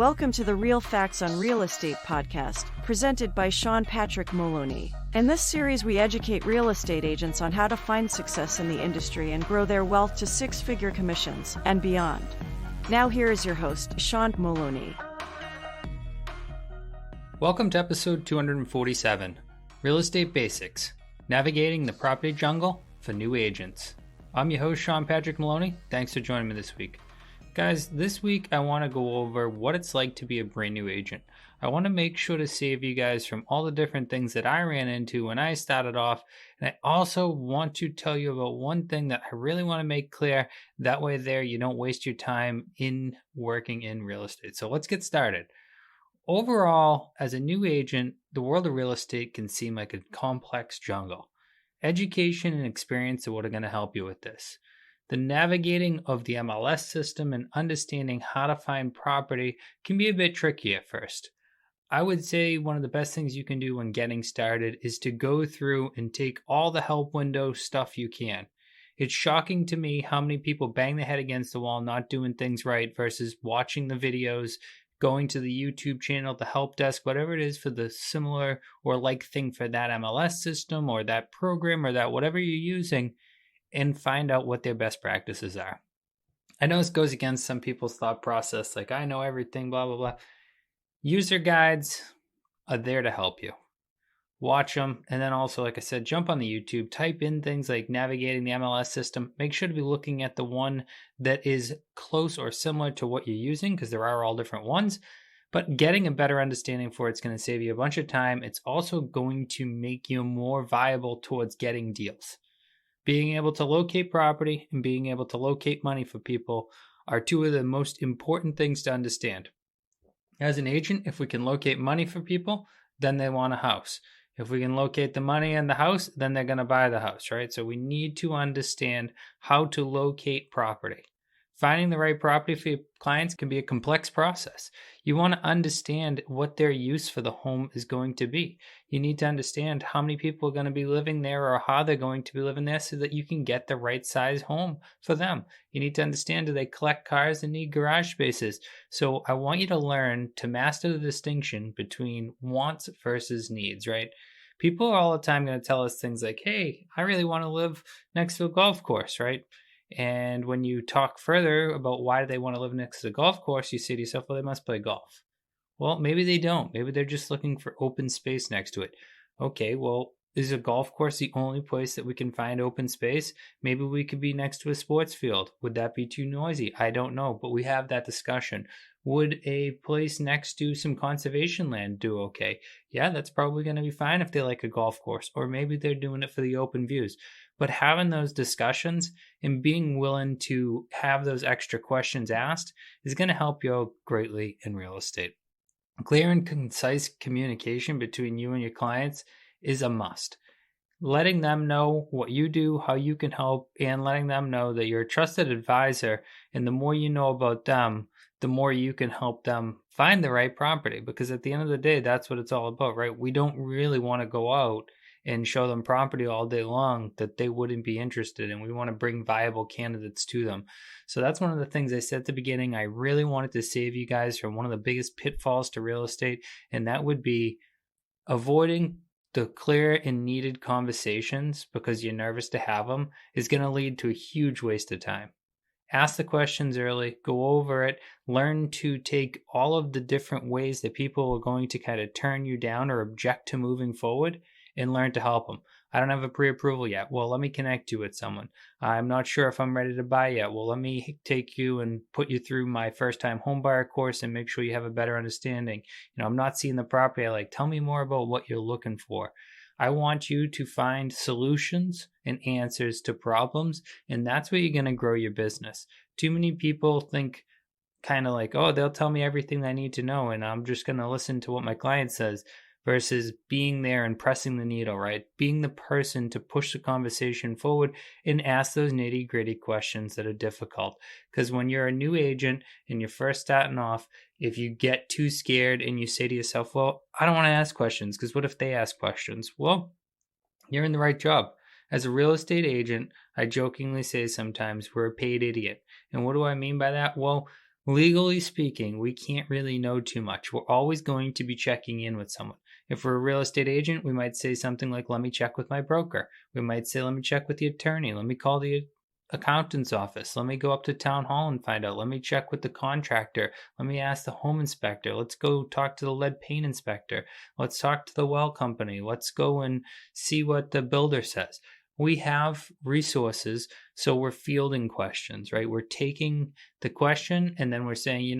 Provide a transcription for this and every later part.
Welcome to the Real Facts on Real Estate podcast, presented by Sean Patrick Maloney. In this series, we educate real estate agents on how to find success in the industry and grow their wealth to six-figure commissions and beyond. Now here is your host, Sean Maloney. Welcome to episode 247, Real Estate Basics, Navigating the Property Jungle for New Agents. I'm your host, Sean Patrick Maloney. Thanks for joining me this week. Guys, this week I want to go over what it's like to be a brand new agent. I want to make sure to save you guys from all the different things that I ran into when I started off. And I also want to tell you about one thing that I really want to make clear. That way there you don't waste your time in working in real estate. So let's get started. Overall, as a new agent, the world of real estate can seem like a complex jungle. Education and experience are what are going to help you with this. The navigating of the MLS system and understanding how to find property can be a bit tricky at first. I would say one of the best things you can do when getting started is to go through and take all the help window stuff you can. It's shocking to me how many people bang their head against the wall not doing things right versus watching the videos, going to the YouTube channel, the help desk, whatever it is for the similar or like thing for that MLS system or that program or that whatever you're using, and find out what their best practices are. I know this goes against some people's thought process, like I know everything, blah, blah, blah. User guides are there to help you. Watch them, and then also, like I said, jump on the YouTube, type in things like navigating the MLS system. Make sure to be looking at the one that is close or similar to what you're using, because there are all different ones. But getting a better understanding for it's going to save you a bunch of time. It's also going to make you more viable towards getting deals. Being able to locate property and being able to locate money for people are two of the most important things to understand. As an agent, if we can locate money for people, then they want a house. If we can locate the money and the house, then they're going to buy the house, right? So we need to understand how to locate property. Finding the right property for your clients can be a complex process. You want to understand what their use for the home is going to be. You need to understand how many people are going to be living there or how they're going to be living there so that you can get the right size home for them. You need to understand, do they collect cars and need garage spaces? So I want you to learn to master the distinction between wants versus needs, right? People are all the time going to tell us things like, hey, I really want to live next to a golf course, right? And when you talk further about why they want to live next to the golf course, you say to yourself, well, they must play golf. Well, maybe they don't. Maybe they're just looking for open space next to it. Okay, well, is a golf course the only place that we can find open space? Maybe we could be next to a sports field. Would that be too noisy? I don't know, but we have that discussion. Would a place next to some conservation land do okay? Yeah, that's probably going to be fine if they like a golf course, or maybe they're doing it for the open views. But having those discussions and being willing to have those extra questions asked is going to help you out greatly in real estate. Clear and concise communication between you and your clients is a must. Letting them know what you do, how you can help, and letting them know that you're a trusted advisor, and the more you know about them, the more you can help them find the right property. Because at the end of the day, that's what it's all about, right? We don't really want to go out and show them property all day long that they wouldn't be interested in. We want to bring viable candidates to them. So that's one of the things I said at the beginning. I really wanted to save you guys from one of the biggest pitfalls to real estate, and that would be avoiding the clear and needed conversations because you're nervous to have them is going to lead to a huge waste of time. Ask the questions early, go over it, learn to take all of the different ways that people are going to kind of turn you down or object to moving forward, and learn to help them. I don't have a pre-approval yet. Well, let me connect you with someone. I'm not sure if I'm ready to buy yet. Well, let me take you and put you through my first-time homebuyer course and make sure you have a better understanding. I'm not seeing the property I like. Tell me more about what you're looking for. I want you to find solutions and answers to problems, and that's where you're going to grow your business. Too many people think kind of like, oh, they'll tell me everything I need to know, and I'm just going to listen to what my client says. Versus being there and pressing the needle, right? Being the person to push the conversation forward and ask those nitty-gritty questions that are difficult. Because when you're a new agent and you're first starting off, if you get too scared and you say to yourself, well, I don't want to ask questions, because what if they ask questions? Well, you're in the right job. As a real estate agent, I jokingly say sometimes we're a paid idiot. And what do I mean by that? Well, Legally speaking, we can't really know too much. We're always going to be checking in with someone. If we're a real estate agent, we might say something like, let me check with my broker. We might say, let me check with the attorney. Let me call the accountant's office. Let me go up to town hall and find out. Let me check with the contractor. Let me ask the home inspector. Let's go talk to the lead paint inspector. Let's talk to the well company. Let's go and see what the builder says. We have resources, so we're fielding questions, right? We're taking the question and then we're saying,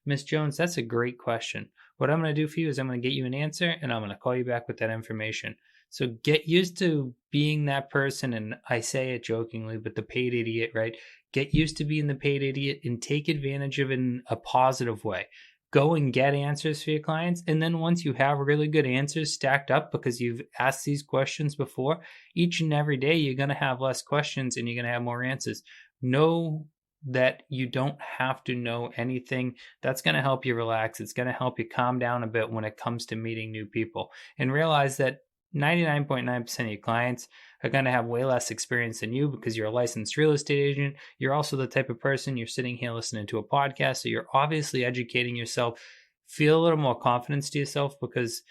Miss Jones, that's a great question. What I'm going to do for you is I'm going to get you an answer and I'm going to call you back with that information. So get used to being that person, and I say it jokingly, but the paid idiot, right? Get used to being the paid idiot and take advantage of it in a positive way. Go and get answers for your clients. And then once you have really good answers stacked up because you've asked these questions before, each and every day you're going to have less questions and you're going to have more answers. Know that you don't have to know anything. That's going to help you relax. It's going to help you calm down a bit when it comes to meeting new people, and realize that 99.9% of your clients are going to have way less experience than you because you're a licensed real estate agent. You're also the type of person, you're sitting here listening to a podcast, so you're obviously educating yourself. Feel a little more confidence to yourself because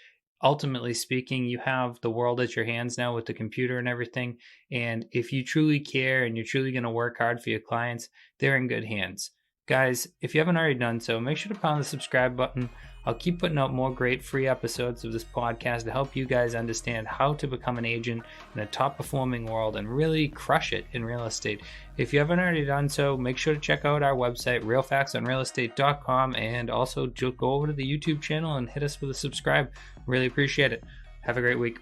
ultimately speaking, you have the world at your hands now with the computer and everything. And if you truly care and you're truly going to work hard for your clients, they're in good hands. Guys, if you haven't already done so, make sure to pound the subscribe button. I'll keep putting out more great free episodes of this podcast to help you guys understand how to become an agent in a top performing world and really crush it in real estate. If you haven't already done so, make sure to check out our website, realfactsonrealestate.com, and also go over to the YouTube channel and hit us with a subscribe. Really appreciate it. Have a great week.